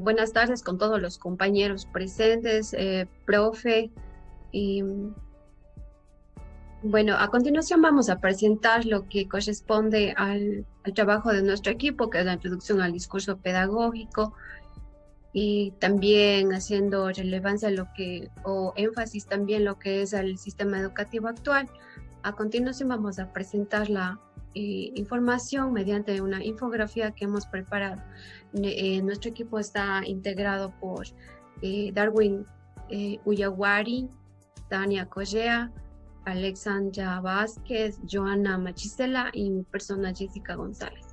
Buenas tardes con todos los compañeros presentes, profe. Y bueno, a continuación vamos a presentar lo que corresponde al trabajo de nuestro equipo, que es la introducción al discurso pedagógico y también haciendo relevancia a lo que, o énfasis también lo que es el sistema educativo actual. A continuación vamos a presentar la información mediante una infografía que hemos preparado. Nuestro equipo está integrado por Darwin Uyawari, Tania Correa, Alexandra Vázquez, Joana Machisela y mi persona Jessica González.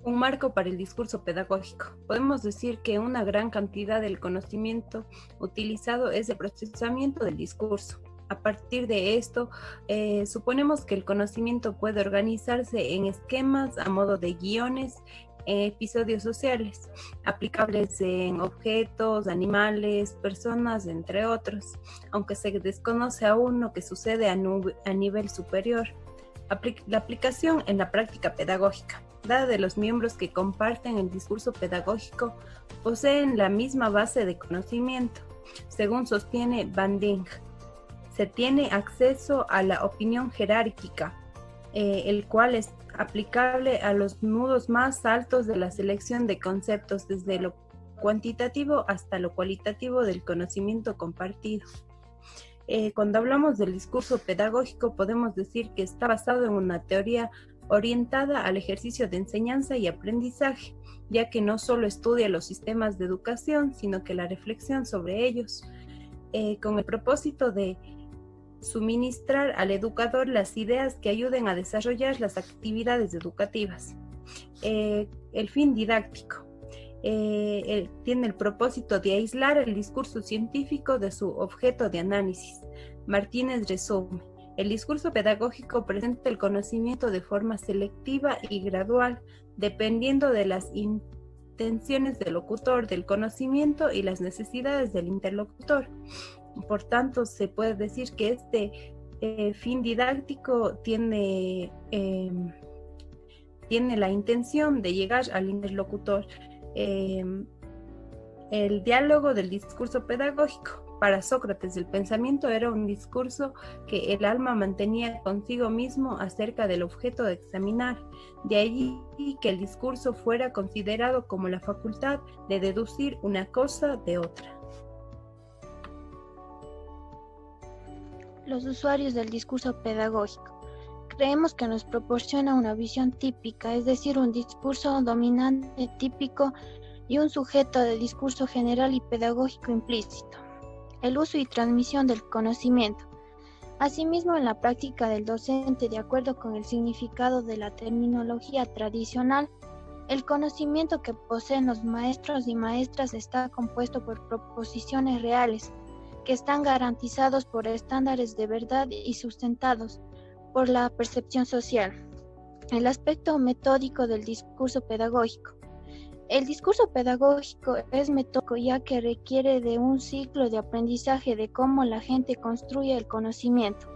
Un marco para el discurso pedagógico. Podemos decir que una gran cantidad del conocimiento utilizado es el procesamiento del discurso. A partir de esto, suponemos que el conocimiento puede organizarse en esquemas a modo de guiones, episodios sociales, aplicables en objetos, animales, personas, entre otros, aunque se desconoce aún lo que sucede a nivel superior. La aplicación en la práctica pedagógica. Dada de los miembros que comparten el discurso pedagógico, poseen la misma base de conocimiento. Según sostiene Van Dink, se tiene acceso a la opinión jerárquica, el cual es aplicable a los nudos más altos de la selección de conceptos, desde lo cuantitativo hasta lo cualitativo del conocimiento compartido. Cuando hablamos del discurso pedagógico, podemos decir que está basado en una teoría orientada al ejercicio de enseñanza y aprendizaje, ya que no solo estudia los sistemas de educación, sino que la reflexión sobre ellos, con el propósito de suministrar al educador las ideas que ayuden a desarrollar las actividades educativas. El fin didáctico. Tiene el propósito de aislar el discurso científico de su objeto de análisis. Martínez resume: el discurso pedagógico presenta el conocimiento de forma selectiva y gradual, dependiendo de las intenciones del locutor, del conocimiento y las necesidades del interlocutor. Por tanto, se puede decir que este fin didáctico tiene la intención de llegar al interlocutor. El diálogo del discurso pedagógico. Para Sócrates, el pensamiento era un discurso que el alma mantenía consigo mismo acerca del objeto de examinar. De allí que el discurso fuera considerado como la facultad de deducir una cosa de otra. Los usuarios del discurso pedagógico. Creemos que nos proporciona una visión típica, es decir, un discurso dominante típico y un sujeto de discurso general y pedagógico implícito. El uso y transmisión del conocimiento. Asimismo, en la práctica del docente, de acuerdo con el significado de la terminología tradicional, el conocimiento que poseen los maestros y maestras está compuesto por proposiciones reales, que están garantizados por estándares de verdad y sustentados por la percepción social. El aspecto metódico del discurso pedagógico. El discurso pedagógico es metódico ya que requiere de un ciclo de aprendizaje de cómo la gente construye el conocimiento.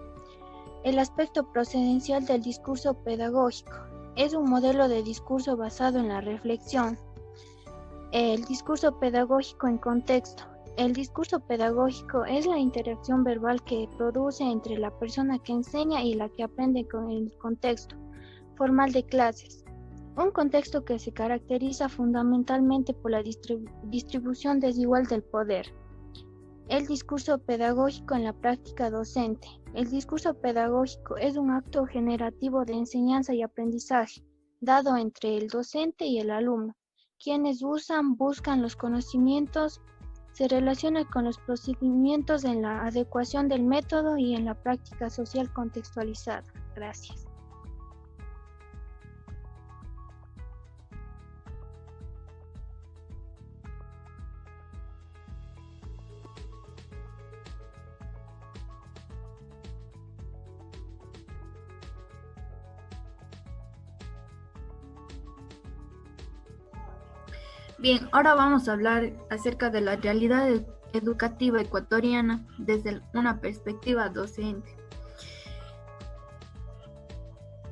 El aspecto procedencial del discurso pedagógico es un modelo de discurso basado en la reflexión. El discurso pedagógico en contexto. El discurso pedagógico es la interacción verbal que produce entre la persona que enseña y la que aprende con el contexto formal de clases. Un contexto que se caracteriza fundamentalmente por la distribución desigual del poder. El discurso pedagógico en la práctica docente. El discurso pedagógico es un acto generativo de enseñanza y aprendizaje, dado entre el docente y el alumno, quienes buscan los conocimientos, se relaciona con los procedimientos en la adecuación del método y en la práctica social contextualizada. Gracias. Bien, ahora vamos a hablar acerca de la realidad educativa ecuatoriana desde una perspectiva docente.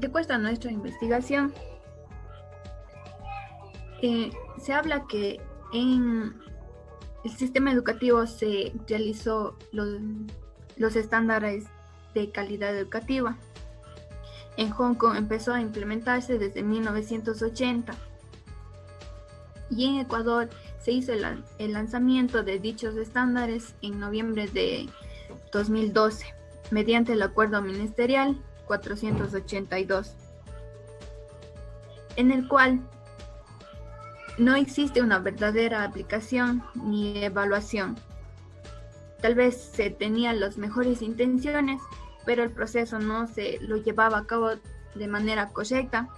De acuerdo a nuestra investigación, se habla que en el sistema educativo se realizó los estándares de calidad educativa. En Hong Kong empezó a implementarse desde 1980 y en Ecuador se hizo el lanzamiento de dichos estándares en noviembre de 2012 mediante el Acuerdo Ministerial 482, en el cual no existe una verdadera aplicación ni evaluación. Tal vez se tenían las mejores intenciones, pero el proceso no se lo llevaba a cabo de manera correcta.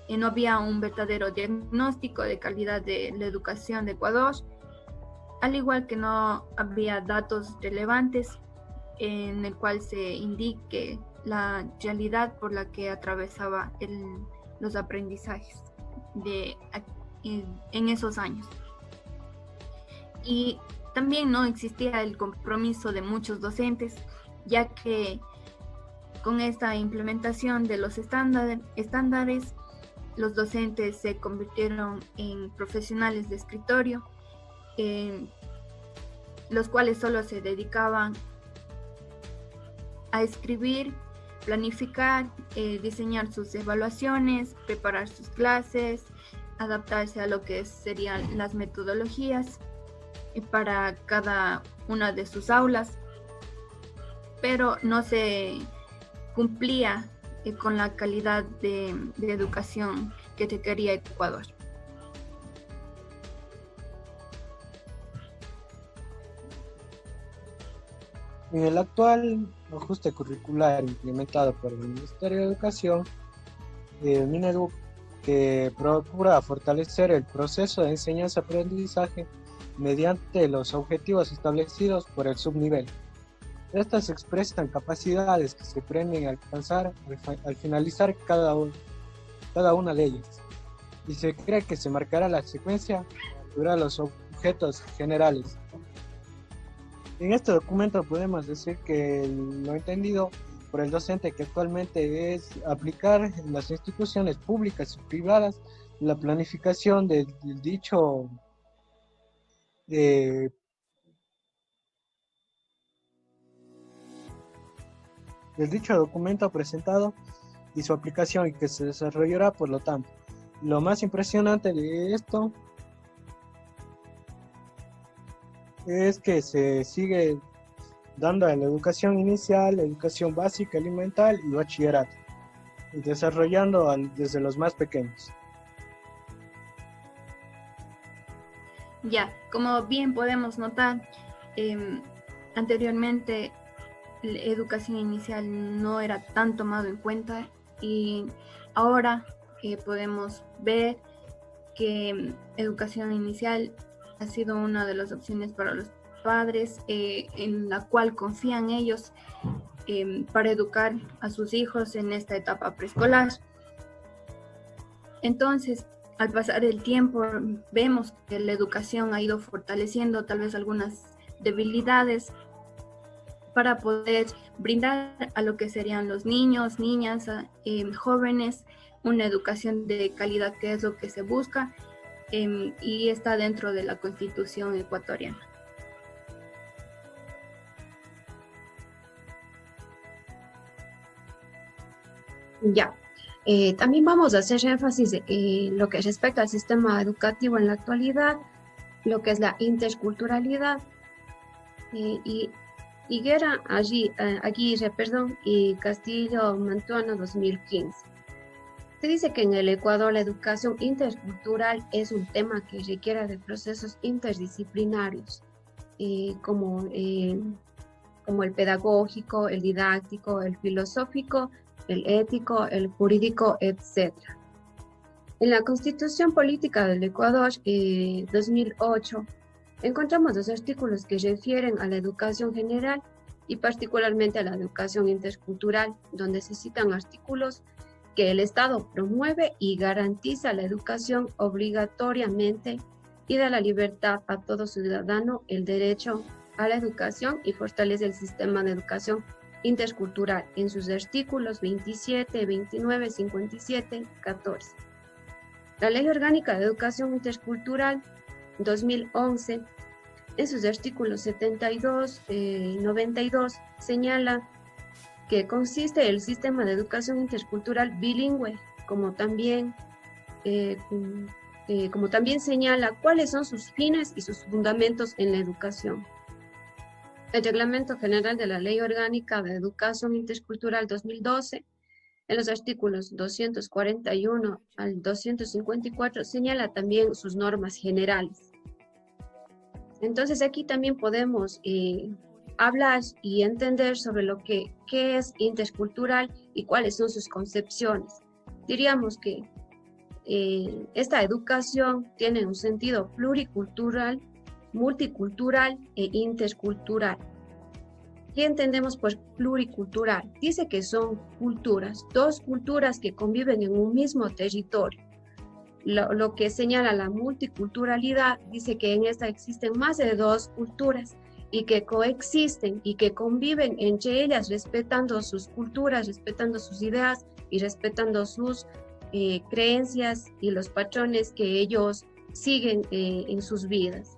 No había un verdadero diagnóstico de calidad de la educación de Ecuador, al igual que no había datos relevantes en el cual se indique la realidad por la que atravesaba los aprendizajes en esos años. Y también no existía el compromiso de muchos docentes, ya que con esta implementación de los estándares, los docentes se convirtieron en profesionales de escritorio, los cuales solo se dedicaban a escribir, planificar, diseñar sus evaluaciones, preparar sus clases, adaptarse a lo que serían las metodologías para cada una de sus aulas, pero no se cumplía con la calidad de educación que te quería Ecuador. En el actual ajuste curricular implementado por el Ministerio de Educación, el Mineduc, que procura fortalecer el proceso de enseñanza-aprendizaje mediante los objetivos establecidos por el subnivel. Estas expresan capacidades que se pretenden alcanzar al finalizar cada una de ellas, y se cree que se marcará la secuencia para los objetos generales. En este documento podemos decir que lo entendido por el docente que actualmente es aplicar en las instituciones públicas y privadas la planificación del dicho documento presentado y su aplicación, y que se desarrollará por lo tanto. Lo más impresionante de esto es que se sigue dando a la educación inicial, la educación básica, elemental y bachillerato, y desarrollando desde los más pequeños. Ya, como bien podemos notar, anteriormente la educación inicial no era tan tomado en cuenta, y ahora podemos ver que educación inicial ha sido una de las opciones para los padres, en la cual confían ellos para educar a sus hijos en esta etapa preescolar. Entonces, al pasar el tiempo, vemos que la educación ha ido fortaleciendo tal vez algunas debilidades para poder brindar a lo que serían los niños, niñas, jóvenes, una educación de calidad, que es lo que se busca, y está dentro de la Constitución ecuatoriana. Ya, también vamos a hacer énfasis en lo que respecta al sistema educativo en la actualidad, lo que es la interculturalidad, y Higuera Aguirre, y Castillo Mantuano 2015. Se dice que en el Ecuador la educación intercultural es un tema que requiere de procesos interdisciplinarios, como el pedagógico, el didáctico, el filosófico, el ético, el jurídico, etc. En la Constitución Política del Ecuador 2008, encontramos dos artículos que refieren a la educación general y particularmente a la educación intercultural, donde se citan artículos que el Estado promueve y garantiza la educación obligatoriamente y da la libertad a todo ciudadano el derecho a la educación, y fortalece el sistema de educación intercultural en sus artículos 27, 29, 57, 14. La Ley Orgánica de Educación Intercultural 2011, en sus artículos 72 y 92, señala que consiste el sistema de educación intercultural bilingüe, como también señala cuáles son sus fines y sus fundamentos en la educación. El Reglamento General de la Ley Orgánica de Educación Intercultural 2012, en los artículos 241 al 254, señala también sus normas generales. Entonces aquí también podemos hablar y entender sobre lo qué es intercultural y cuáles son sus concepciones. Diríamos que esta educación tiene un sentido pluricultural, multicultural e intercultural. ¿Qué entendemos por pluricultural? Dice que son culturas, dos culturas que conviven en un mismo territorio. Lo que señala la multiculturalidad dice que en esta existen más de dos culturas y que coexisten y que conviven entre ellas respetando sus culturas, respetando sus ideas y respetando sus creencias y los patrones que ellos siguen en sus vidas.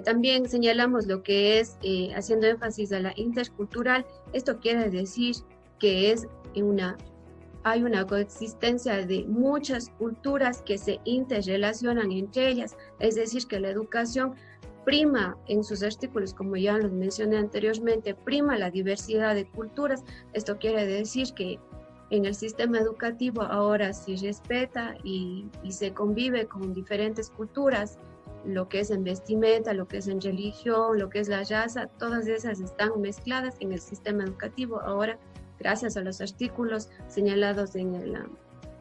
También señalamos lo que es, haciendo énfasis a la intercultural, esto quiere decir que hay una coexistencia de muchas culturas que se interrelacionan entre ellas, es decir, que la educación prima en sus artículos, como ya los mencioné anteriormente, prima la diversidad de culturas. Esto quiere decir que en el sistema educativo ahora se respeta y se convive con diferentes culturas, lo que es en vestimenta, lo que es en religión, lo que es la raza, todas esas están mezcladas en el sistema educativo ahora, gracias a los artículos señalados en la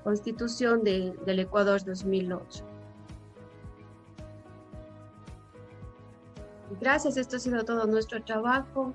Constitución del Ecuador 2008. Gracias, esto ha sido todo nuestro trabajo.